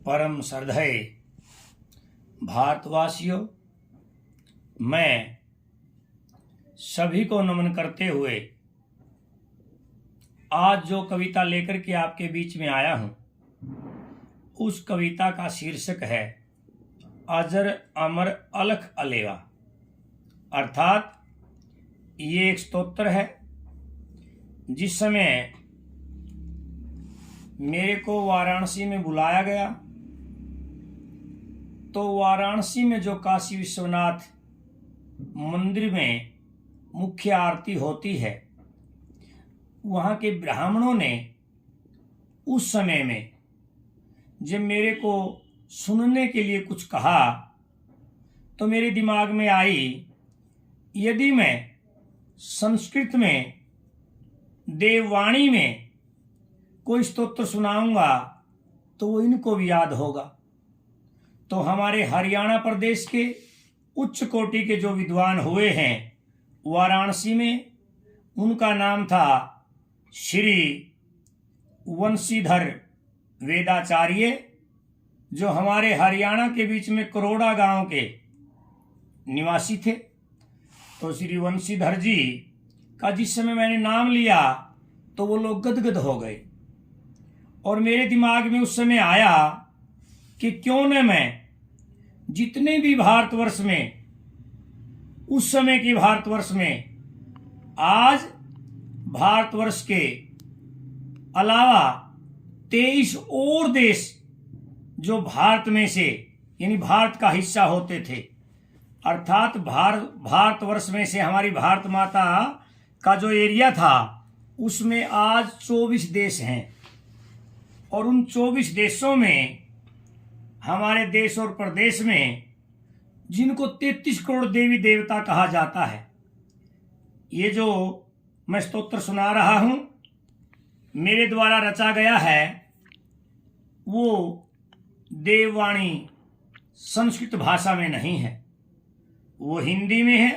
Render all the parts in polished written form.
परम श्रद्धेय भारतवासियों, मैं सभी को नमन करते हुए आज जो कविता लेकर के आपके बीच में आया हूं, उस कविता का शीर्षक है अजर अमर अलख अलेवा। अर्थात ये एक स्तोत्र है। जिस समय मेरे को वाराणसी में बुलाया गया तो वाराणसी में जो काशी विश्वनाथ मंदिर में मुख्य आरती होती है, वहाँ के ब्राह्मणों ने उस समय में जब मेरे को सुनने के लिए कुछ कहा तो मेरे दिमाग में आई, यदि मैं संस्कृत में देववाणी में कोई स्तोत्र सुनाऊंगा तो वो इनको भी याद होगा। तो हमारे हरियाणा प्रदेश के उच्च कोटि के जो विद्वान हुए हैं वाराणसी में, उनका नाम था श्री वंशीधर वेदाचार्य, जो हमारे हरियाणा के बीच में करोड़ा गांव के निवासी थे। तो श्री वंशीधर जी का जिस समय मैंने नाम लिया तो वो लोग गदगद हो गए और मेरे दिमाग में उस समय आया कि क्यों न मैं जितने भी भारतवर्ष में, उस समय के भारतवर्ष में, आज भारतवर्ष के अलावा 23 और देश जो भारत में से यानी भारत का हिस्सा होते थे, अर्थात भारतवर्ष में से हमारी भारत माता का जो एरिया था उसमें आज 24 देश हैं और उन 24 देशों में हमारे देश और प्रदेश में जिनको 33 करोड़ देवी देवता कहा जाता है, ये जो मैं स्तोत्र सुना रहा हूं मेरे द्वारा रचा गया है, वो देववाणी संस्कृत भाषा में नहीं है, वो हिंदी में है।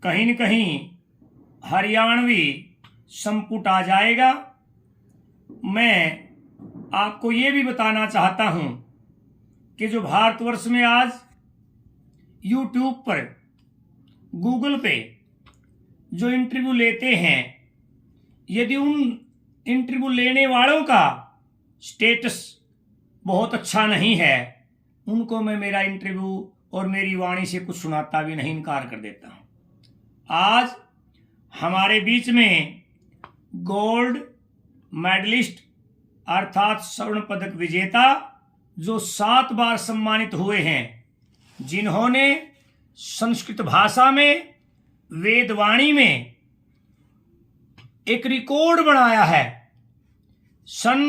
कहीं न कहीं हरियाणवी संपुट आ जाएगा। मैं आपको ये भी बताना चाहता हूं कि जो भारतवर्ष में आज YouTube पर, गूगल पे जो इंटरव्यू लेते हैं, यदि उन इंटरव्यू लेने वालों का स्टेटस बहुत अच्छा नहीं है, उनको मैं मेरा इंटरव्यू और मेरी वाणी से कुछ सुनाता भी नहीं, इनकार कर देता हूं। आज हमारे बीच में गोल्ड मेडलिस्ट अर्थात स्वर्ण पदक विजेता जो 7 बार सम्मानित हुए हैं, जिन्होंने संस्कृत भाषा में वेदवाणी में एक रिकॉर्ड बनाया है। सन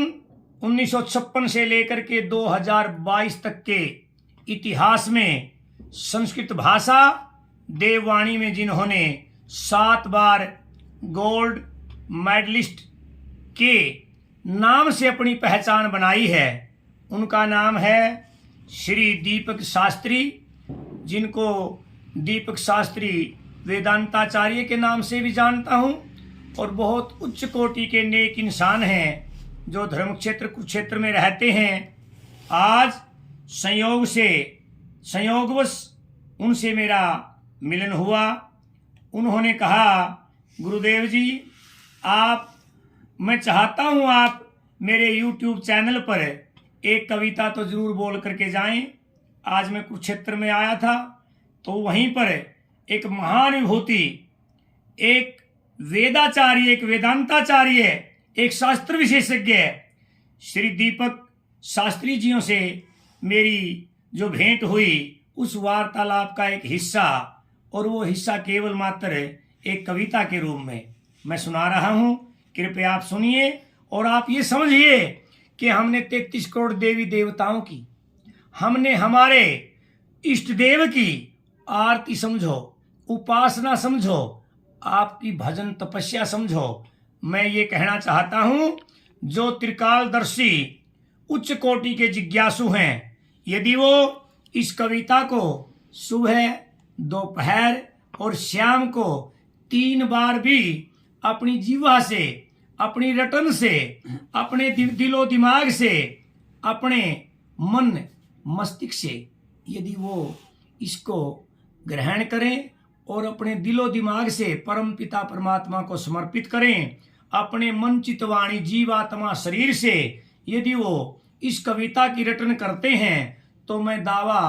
1956 से लेकर के 2022 तक के इतिहास में संस्कृत भाषा देववाणी में जिन्होंने 7 बार गोल्ड मेडलिस्ट के नाम से अपनी पहचान बनाई है, उनका नाम है श्री दीपक शास्त्री, जिनको दीपक शास्त्री वेदांताचार्य के नाम से भी जानता हूं, और बहुत उच्च कोटि के नेक इंसान हैं जो धर्म क्षेत्र कुरुक्षेत्र में रहते हैं। आज संयोगवश उनसे मेरा मिलन हुआ। उन्होंने कहा, गुरुदेव जी मैं चाहता हूं आप मेरे YouTube चैनल पर एक कविता तो जरूर बोल करके जाएं। आज मैं कुरुक्षेत्र में आया था तो वहीं पर एक महान विभूति, एक वेदाचार्य, एक वेदांताचार्य, एक शास्त्र विशेषज्ञ श्री दीपक शास्त्री जियों से मेरी जो भेंट हुई, उस वार्तालाप का एक हिस्सा, और वो हिस्सा केवल मात्र एक कविता के रूप में मैं सुना रहा हूं। कृपया आप सुनिए और आप ये समझिए कि हमने 33 करोड़ देवी देवताओं की, हमने हमारे इष्ट देव की आरती समझो, उपासना समझो, आपकी भजन तपस्या समझो। मैं ये कहना चाहता हूं, जो त्रिकालदर्शी उच्च कोटि के जिज्ञासु हैं, यदि वो इस कविता को सुबह, दोपहर और शाम को 3 बार भी अपनी जीवा से, अपनी रटन से, अपने दिलो दिमाग से, अपने मन मस्तिष्क से यदि वो इसको ग्रहण करें और अपने दिलो दिमाग से परम पिता परमात्मा को समर्पित करें, अपने मन चित्त वाणी जीवात्मा शरीर से यदि वो इस कविता की रटन करते हैं, तो मैं दावा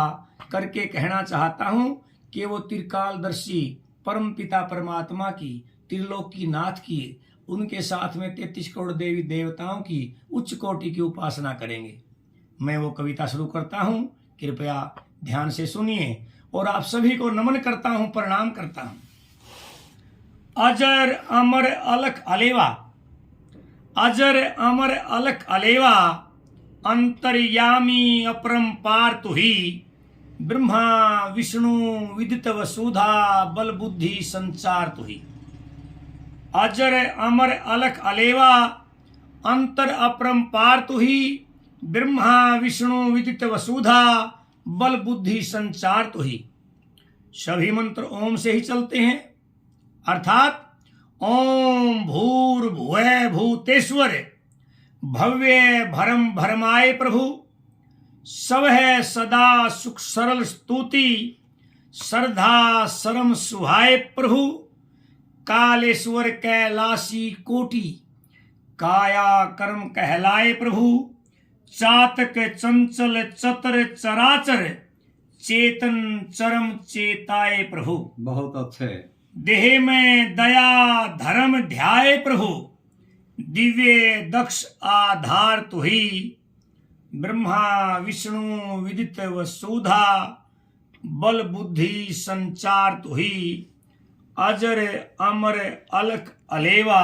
करके कहना चाहता हूं कि वो त्रिकालदर्शी परम पिता परमात्मा की, त्रिलोकी नाथ की, उनके साथ में 33 करोड़ देवी देवताओं की उच्च कोटि की उपासना करेंगे। मैं वो कविता शुरू करता हूं, कृपया ध्यान से सुनिए और आप सभी को नमन करता हूं, प्रणाम करता हूं। अजर अमर अलख अलेवा, अजर अमर अलख अलेवा, अंतर्यामी अपरंपार तुही, ब्रह्मा विष्णु विदित वसुधा बल बुद्धि संचार तुही। अजर अमर अलख अलेवा, अंतर अपरंपार तुही, ब्रह्मा विष्णु विदित वसुधा बल बुद्धि संचार तुही। सभी मंत्र ओम से ही चलते हैं, अर्थात ओम भूर्भुवः भूतेश्वर भव्य भरम भरमाए प्रभु, सब है सदा सुख सरल स्तुति, श्रद्धा सरम सुहाय प्रभु, कालेश्वर कैलासी कोटि, काया कर्म कहलाए प्रभु, चातक चंचल चतर चराचर, चेतन चरम चेताए प्रभु। बहुत अच्छे। देह में दया धर्म ध्याय प्रभु, दिव्य दक्ष आधार तुही, ब्रह्मा विष्णु विदित वसुधा बल बुद्धि संचार तुही। अजर अमर अलख अलेवा,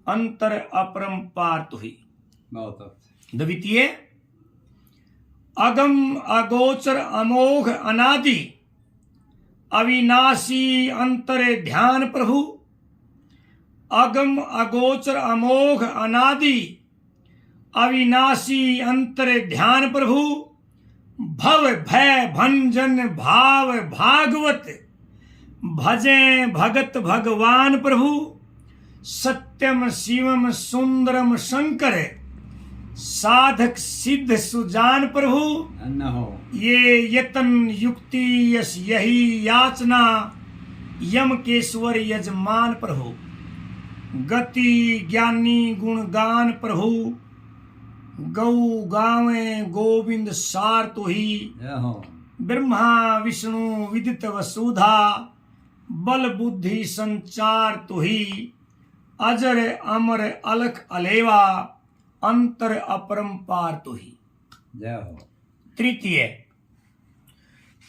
अंतर अपरंपार तुही। बहुत अच्छे। द्वितीय, अगम अगोचर अमोघ अनादि, अविनाशी अंतर ध्यान प्रभु, अगम अगोचर अमोघ अनादि, अविनाशी अंतर ध्यान प्रभु, भव भय भंजन भाव भागवत, भजे भगत भगवान प्रभु, सत्यम शिवम सुंदरम शंकर, साधक सिद्ध सुजान प्रभु, न हो ये यतन युक्ति यश यही याचना, यम केश्वर यजमान प्रभु, गति ज्ञानी गुणगान प्रभु, गौ गावे गोविंद सार तुही, ब्रह्मा विष्णु विदित वसुधा बल बुद्धि संचार तुही। अजर अमर अलख अलेवा, अंतर अपरंपार तुही। जय हो। तृतीय,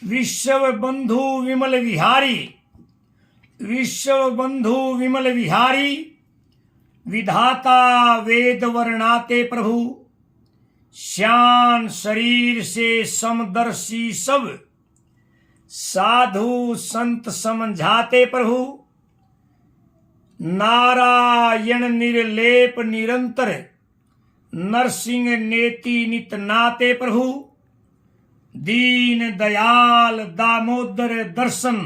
विश्व बंधु विमल विहारी, विश्व बंधु विमल विहारी, विधाता वेद वर्णाते प्रभु, श्यान शरीर से समदर्शी सब, साधु संत समझाते प्रभु, नारायण निर्लेप निरंतर, नरसिंह नेति नित नाते प्रभु, दीन दयाल दामोदर दर्शन,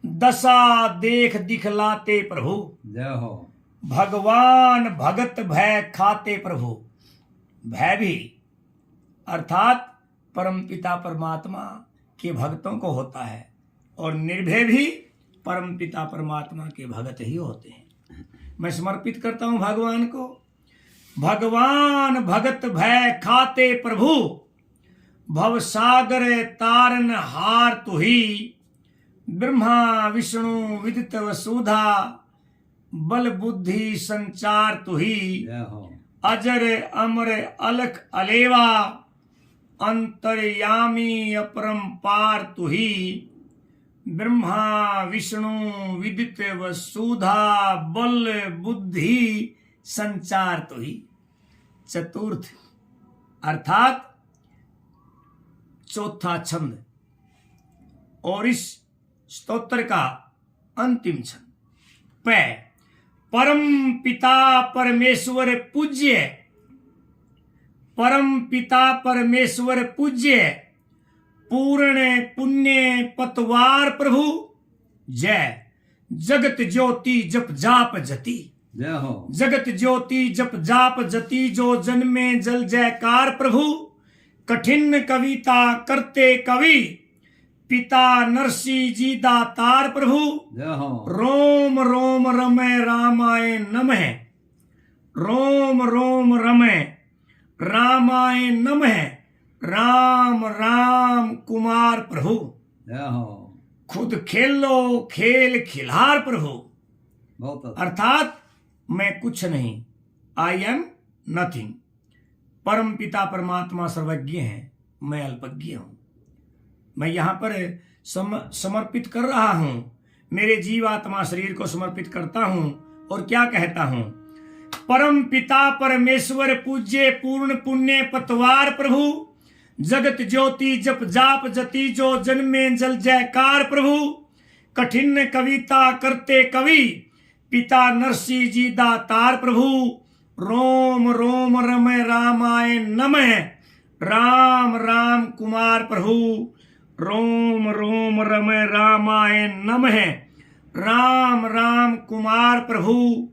दशा देख दिखलाते प्रभु। जय हो। भगवान भगत भय खाते प्रभु। भय भी अर्थात परमपिता परमात्मा के भक्तों को होता है, और निर्भय भी परमपिता परमात्मा के भगत ही होते हैं। मैं समर्पित करता हूं भगवान को। भगवान भगत भय खाते प्रभु, भव सागर तारन हार तुही, ब्रह्मा विष्णु विदित वसुधा बल बुद्धि संचार तुही। जय हो। अजर अमर अलख अलेवा, अंतर्यामी अपरंपार तुही, ब्रह्मा विष्णु विदित वसुधा बल बुद्धि संचार तुही। चतुर्थ अर्थात चौथा छंद और इस स्तोत्र का अंतिम छंद। पै, परम पिता परमेश्वर पूज्य, परम पिता परमेश्वर पूज्य, पूर्ण पुण्य पतवार प्रभु, जय जगत ज्योति जप जाप जति। जय हो। जगत ज्योति जप जाप जति, जो जन्मे जल जयकार प्रभु, कठिन कविता करते कवि, पिता नरसिंह जी दातार प्रभु। जय हो। रोम रोम रमे रामाय नमः, रोम रोम रमे रामाय नमः, राम राम कुमार प्रभु। जय हो। खुद खेलो खेल खिलार प्रभु। बहुत अच्छा। अर्थात मैं कुछ नहीं, आई एम नथिंग। परम पिता परमात्मा सर्वज्ञ हैं, मैं अल्पज्ञ हूं। मैं यहाँ पर समर्पित कर रहा हूं, मेरे जीवात्मा शरीर को समर्पित करता हूं और क्या कहता हूं, परम पिता परमेश्वर पूज्य पूर्ण पुण्य पतवार प्रभु, जगत ज्योति जप जाप जति जो जन्मे जल जयकार प्रभु। कठिन कविता करते कवि, पिता नरसिंह जी दातार प्रभु। रोम रोम रमे रामाय नमः, राम राम कुमार प्रभु। रोम रोम रमे रामाय नमः, राम राम कुमार प्रभु।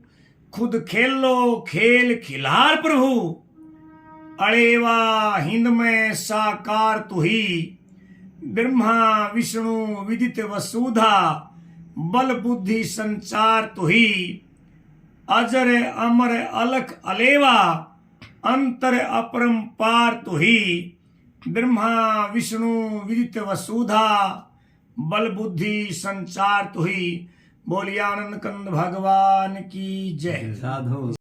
खुद खेलो खेल खिलार प्रभु, अड़ेवा हिंद में साकार तुही। ब्रह्मा विष्णु विदित वसुधा, बल बुद्धि संचार तुही। अजर अमर अलख अलेवा, अंतर अपरंपार तुही। ब्रह्मा विष्णु विदित वसुधा, बल बुद्धि संचार तुही। बोलिए आनंद कंद भगवान की जय। साधु।